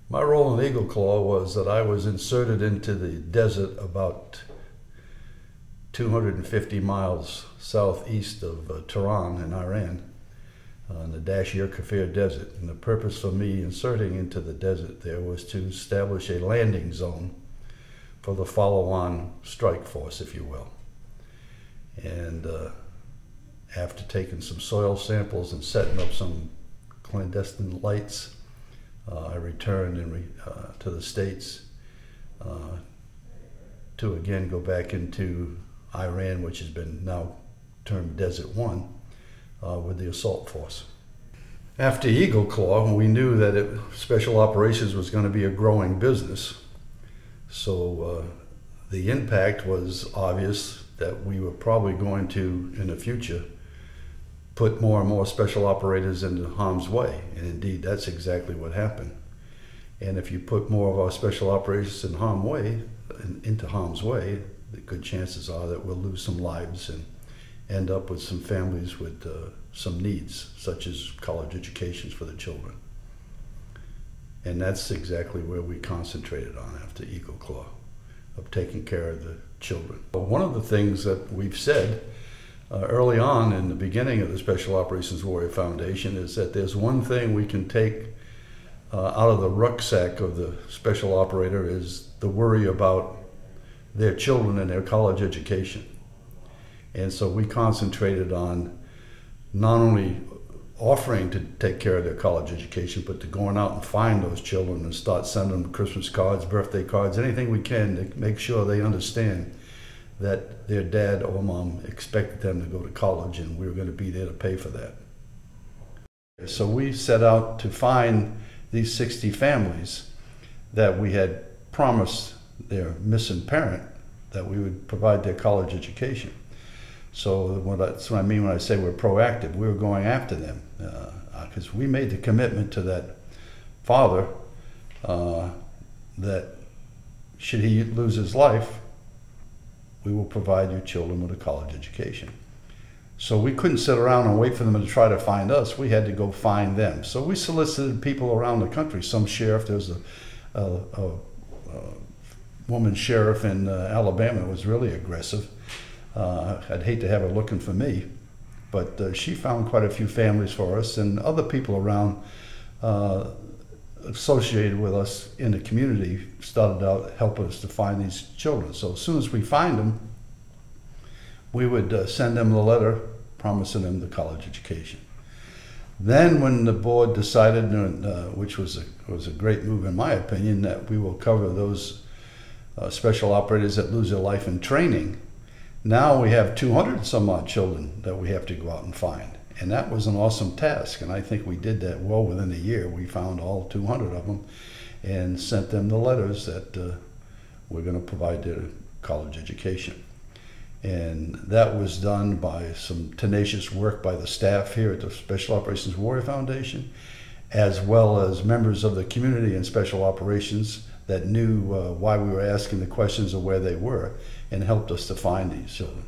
My role in Eagle Claw was that I was inserted into the desert about 250 miles southeast of Tehran in Iran, in the Dashir-Kafir Desert. And the purpose for me inserting into the desert there was to establish a landing zone for the follow-on strike force, if you will. And after taking some soil samples and setting up some clandestine lights, I returned to the States to again go back into Iran, which has been now termed Desert 1, with the assault force. After Eagle Claw, we knew that special operations was going to be a growing business. So the impact was obvious that we were probably going to, in the future, put more and more special operators into harm's way. And indeed, that's exactly what happened. And if you put more of our special operations into harm's way, the good chances are that we'll lose some lives and end up with some families with some needs, such as college educations for the children. And that's exactly where we concentrated on after Eagle Claw, of taking care of the children. One of the things that we've said early on in the beginning of the Special Operations Warrior Foundation is that there's one thing we can take out of the rucksack of the special operator is the worry about their children and their college education. And so we concentrated on not only offering to take care of their college education, but to going out and find those children and start sending them Christmas cards, birthday cards, anything we can to make sure they understand that their dad or mom expected them to go to college and we were going to be there to pay for that. So we set out to find these 60 families that we had promised their missing parent that we would provide their college education. So that's what I mean when I say we're proactive. We were going after them because we made the commitment to that father that should he lose his life, we will provide your children with a college education. So we couldn't sit around and wait for them to try to find us. We had to go find them. So we solicited people around the country. Some sheriff, there was a woman sheriff in Alabama who was really aggressive. I'd hate to have her looking for me, but she found quite a few families for us, and other people around associated with us in the community started out helping us to find these children. So as soon as we find them, we would send them a letter promising them the college education. Then when the board decided, which was a great move in my opinion, that we will cover those special operators that lose their life in training, now we have 200 some odd children that we have to go out and find. And that was an awesome task, and I think we did that well within a year. We found all 200 of them and sent them the letters that we're going to provide their college education. And that was done by some tenacious work by the staff here at the Special Operations Warrior Foundation, as well as members of the community and special operations that knew why we were asking the questions of where they were and helped us to find these children.